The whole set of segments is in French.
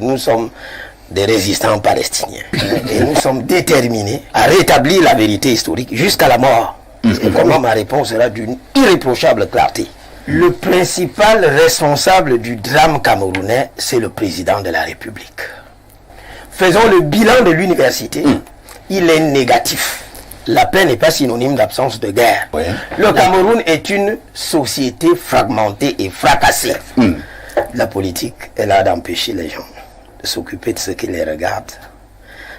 Nous sommes des résistants palestiniens et nous sommes déterminés à rétablir la vérité historique jusqu'à la mort. Et comment ma réponse sera d'une irréprochable clarté. Le principal responsable du drame camerounais, c'est le président de la République. Faisons le bilan de l'université. Il est négatif. La paix n'est pas synonyme d'absence de guerre. Oui. Le Cameroun est une société fragmentée et fracassée. La politique est là d'empêcher les gens de s'occuper de ce qui les regarde.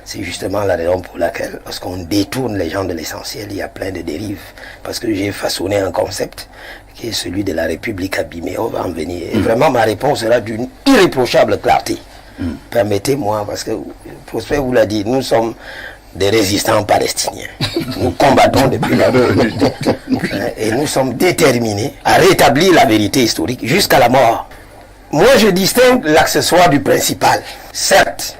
C'est justement la raison pour laquelle, lorsqu'on détourne les gens de l'essentiel, il y a plein de dérives. Parce que j'ai façonné un concept qui est celui de la République abîmée. On va en venir. Et vraiment, ma réponse sera d'une irréprochable clarté. Permettez-moi, parce que Prosper vous l'a dit, nous sommes des résistants palestiniens. Nous combattons depuis la et nous sommes déterminés à rétablir la vérité historique jusqu'à la mort. Moi, je distingue l'accessoire du principal. Certes,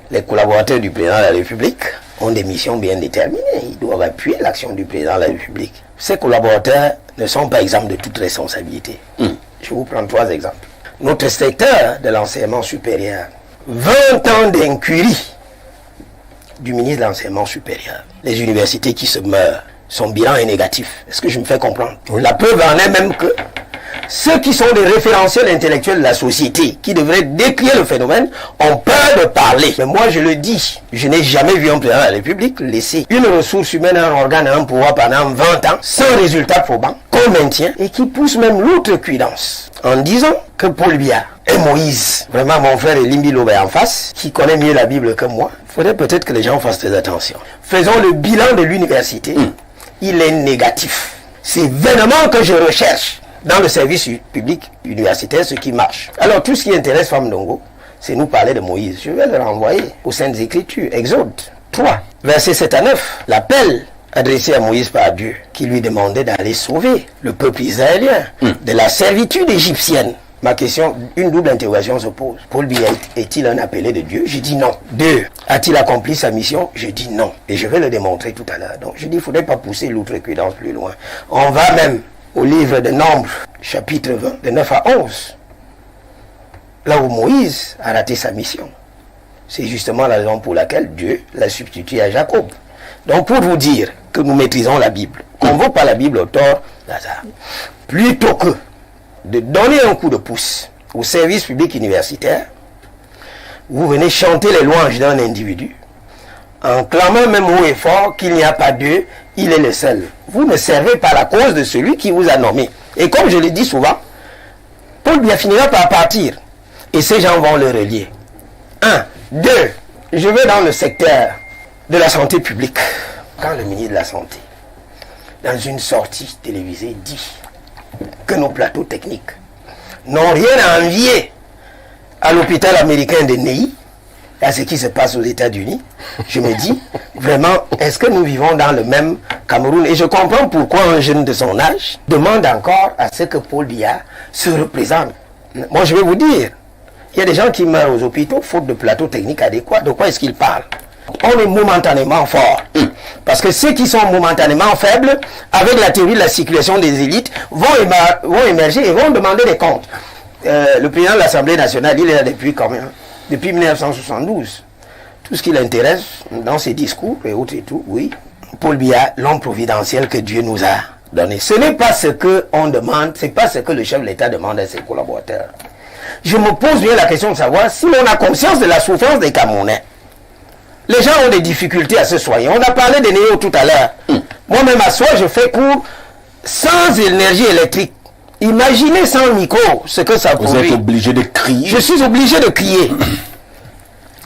les collaborateurs du président de la République ont des missions bien déterminées. Ils doivent appuyer l'action du président de la République. Ces collaborateurs ne sont pas exempts de toute responsabilité. Je vous prends 3 exemples. Notre secteur de l'enseignement supérieur, 20 ans d'incurie du ministre de l'enseignement supérieur. Les universités qui se meurent, son bilan est négatif. Est-ce que je me fais comprendre? La preuve en est même que ceux qui sont des référentiels intellectuels de la société, qui devraient décrire le phénomène, ont peur de parler. Mais moi je le dis, je n'ai jamais vu un président de la République laisser une ressource humaine, un organe, un pouvoir pendant 20 ans, sans résultat probant, qu'on maintient, et qui pousse même l'outrecuidance, en disant que Paul Biya et Moïse, vraiment mon frère Elimbi Lobe en face, qui connaît mieux la Bible que moi, il faudrait peut-être que les gens fassent très attention. Faisons le bilan de l'université, il est négatif. C'est vainement que je recherche dans le service public universitaire ce qui marche. Alors tout ce qui intéresse Femme Ndongo, c'est nous parler de Moïse. Je vais le renvoyer aux Saintes Écritures. Exode 3, versets 7 à 9. L'appel adressé à Moïse par Dieu, qui lui demandait d'aller sauver le peuple israélien de la servitude égyptienne. Ma question, une double interrogation se pose. Paul Biya est-il un appelé de Dieu? Je dis non. 2. A-t-il accompli sa mission? Je dis non. Et je vais le démontrer tout à l'heure. Donc je dis, il ne faudrait pas pousser l'outrecuidance plus loin. On va même au livre de Nombres, chapitre 20, de 9 à 11. Là où Moïse a raté sa mission. C'est justement la raison pour laquelle Dieu l'a substitué à Jacob. Donc pour vous dire que nous maîtrisons la Bible, qu'on ne vaut pas la Bible au tort d'hasard, plutôt que de donner un coup de pouce au service public universitaire, vous venez chanter les louanges d'un individu, en clamant même haut et fort qu'il n'y a pas Dieu, il est le seul. Vous ne servez pas la cause de celui qui vous a nommé. Et comme je le dis souvent, Paul Biya finira par partir. Et ces gens vont le relier. 1. 2. Je vais dans le secteur de la santé publique. Quand le ministre de la Santé, dans une sortie télévisée, dit que nos plateaux techniques n'ont rien à envier à l'hôpital américain de Ney, à ce qui se passe aux États-Unis, je me dis, vraiment, est-ce que nous vivons dans le même Cameroun? Et je comprends pourquoi un jeune de son âge demande encore à ce que Paul Biya se représente. Moi, je vais vous dire, il y a des gens qui meurent aux hôpitaux faute de plateaux techniques adéquats. De quoi est-ce qu'ils parlent? On est momentanément fort. Parce que ceux qui sont momentanément faibles, avec la théorie de la circulation des élites, vont émerger et vont demander des comptes. Le président de l'Assemblée nationale, il est là depuis quand même? Depuis 1972. Tout ce qui l'intéresse dans ses discours et autres et tout, oui. Paul Biya, l'homme providentiel que Dieu nous a donné. Ce n'est pas ce qu'on demande, ce n'est pas ce que le chef de l'État demande à ses collaborateurs. Je me pose bien la question de savoir si l'on a conscience de la souffrance des Camerounais. Les gens ont des difficultés à se soigner. On a parlé des néos tout à l'heure. Moi-même à soi, je fais cours sans énergie électrique. Imaginez sans micro ce que ça pourrait. Vous êtes obligé de crier. Je suis obligé de crier.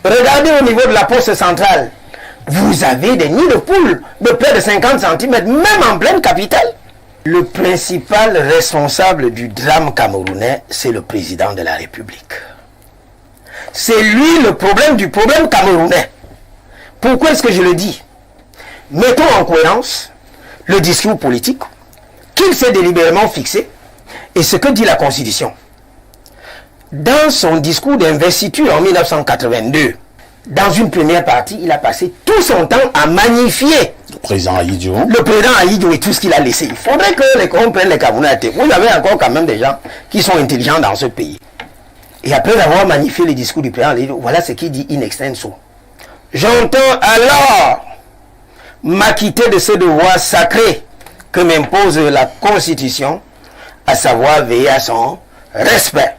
Regardez au niveau de la poste centrale. Vous avez des nids de poules de près de 50 cm, même en pleine capitale. Le principal responsable du drame camerounais, c'est le président de la République. C'est lui le problème du problème camerounais. Pourquoi est-ce que je le dis? Mettons en cohérence le discours politique qu'il s'est délibérément fixé et ce que dit la Constitution. Dans son discours d'investiture en 1982, dans une première partie, il a passé tout son temps à magnifier le président Ahidjo. Le président Ahidjo et tout ce qu'il a laissé. Il faudrait que les qu'on prenne les Camerounais à tête. Vous avez encore quand même des gens qui sont intelligents dans ce pays. Et après avoir magnifié le discours du président, voilà ce qu'il dit in extenso. J'entends alors m'acquitter de ce devoir sacré que m'impose la Constitution, à savoir veiller à son respect.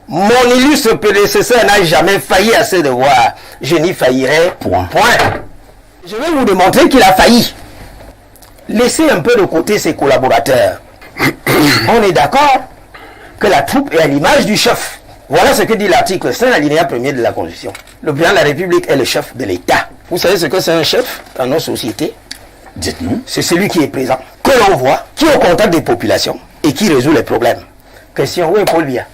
Mon illustre prédécesseur n'a jamais failli à ce devoir. Je n'y faillirai point. Je vais vous démontrer qu'il a failli. Laissez un peu de côté ses collaborateurs. On est d'accord que la troupe est à l'image du chef. Voilà ce que dit l'article 5, alinéa 1er de la Constitution. Le président de la République est le chef de l'État. Vous savez ce que c'est un chef dans nos sociétés? Dites-nous. C'est celui qui est présent, que l'on voit, qui est au contact des populations et qui résout les problèmes. Question, où est Paul Biya?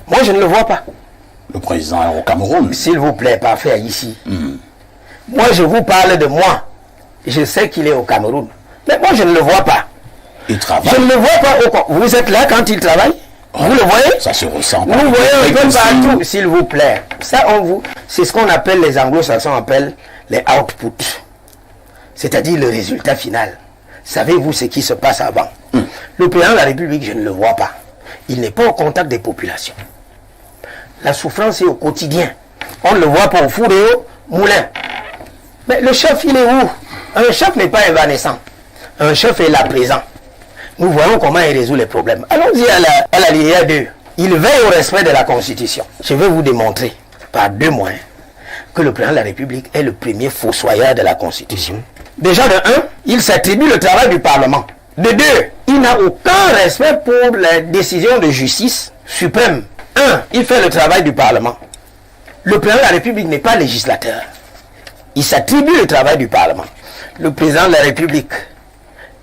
Moi, je ne le vois pas. Le président est au Cameroun. S'il vous plaît, parfait, ici. Moi, je vous parle de moi. Je sais qu'il est au Cameroun. Mais moi, je ne le vois pas. Il travaille. Je ne le vois pas. Vous êtes là quand il travaille? Vous le voyez? Ça se ressent. Vous voyez un peu partout, s'il vous plaît. Ça, c'est ce qu'on appelle, les anglo-saxons appellent les outputs. C'est-à-dire le résultat final. Savez-vous ce qui se passe avant? Le président de la République, je ne le vois pas. Il n'est pas au contact des populations. La souffrance est au quotidien. On ne le voit pas au four et au moulin. Mais le chef, il est où? Un chef n'est pas évanescent. Un chef est là présent. Nous voyons comment il résout les problèmes. Allons-y à la ligne 2. Il veille au respect de la Constitution. Je vais vous démontrer par 2 moyens que le président de la République est le premier fossoyeur de la Constitution. Déjà de 1, il s'attribue le travail du Parlement. De 2, il n'a aucun respect pour les décisions de justice suprême. 1, il fait le travail du Parlement. Le président de la République n'est pas législateur. Il s'attribue le travail du Parlement. Le président de la République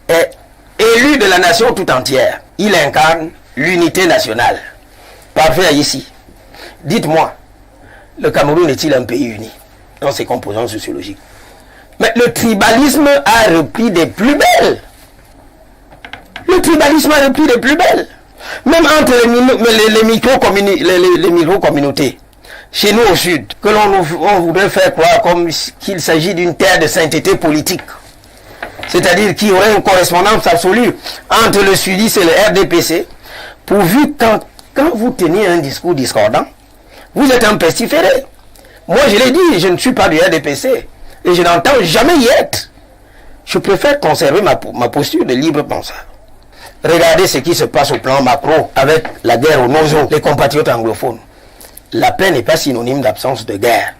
est élu de la nation tout entière. Il incarne l'unité nationale. Parfait ici. Dites-moi, le Cameroun est-il un pays uni dans ses composantes sociologiques? Mais le tribalisme a repris des plus belles. Le tribalisme a repris des plus belles. Même entre les micro-communautés. Chez nous au sud, que on voudrait faire croire comme qu'il s'agit d'une terre de sainteté politique. C'est-à-dire qu'il y aurait une correspondance absolue entre le sudiste et le RDPC, pourvu quand vous tenez un discours discordant, vous êtes un pestiféré. Moi, je l'ai dit, je ne suis pas du RDPC, et je n'entends jamais y être. Je préfère conserver ma posture de libre penseur. Regardez ce qui se passe au plan macro avec la guerre aux Nozo, les compatriotes anglophones. La paix n'est pas synonyme d'absence de guerre.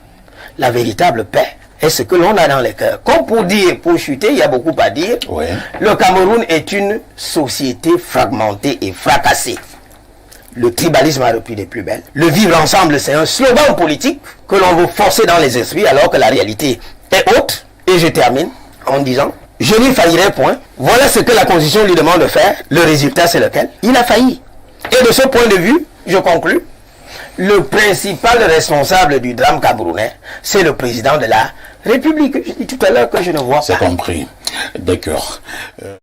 La véritable paix est ce que l'on a dans les cœurs. Comme pour chuter, il y a beaucoup à dire. Ouais. Le Cameroun est une société fragmentée et fracassée. Le tribalisme a repris des plus belles. Le vivre ensemble, c'est un slogan politique que l'on veut forcer dans les esprits alors que la réalité est haute. Et je termine en disant, je n'y faillirai point. Voilà ce que la Constitution lui demande de faire. Le résultat, c'est lequel? Il a failli. Et de ce point de vue, je conclus, le principal responsable du drame camerounais, c'est le président de la République. Je dis tout à l'heure que je ne vois pas. C'est compris. D'accord.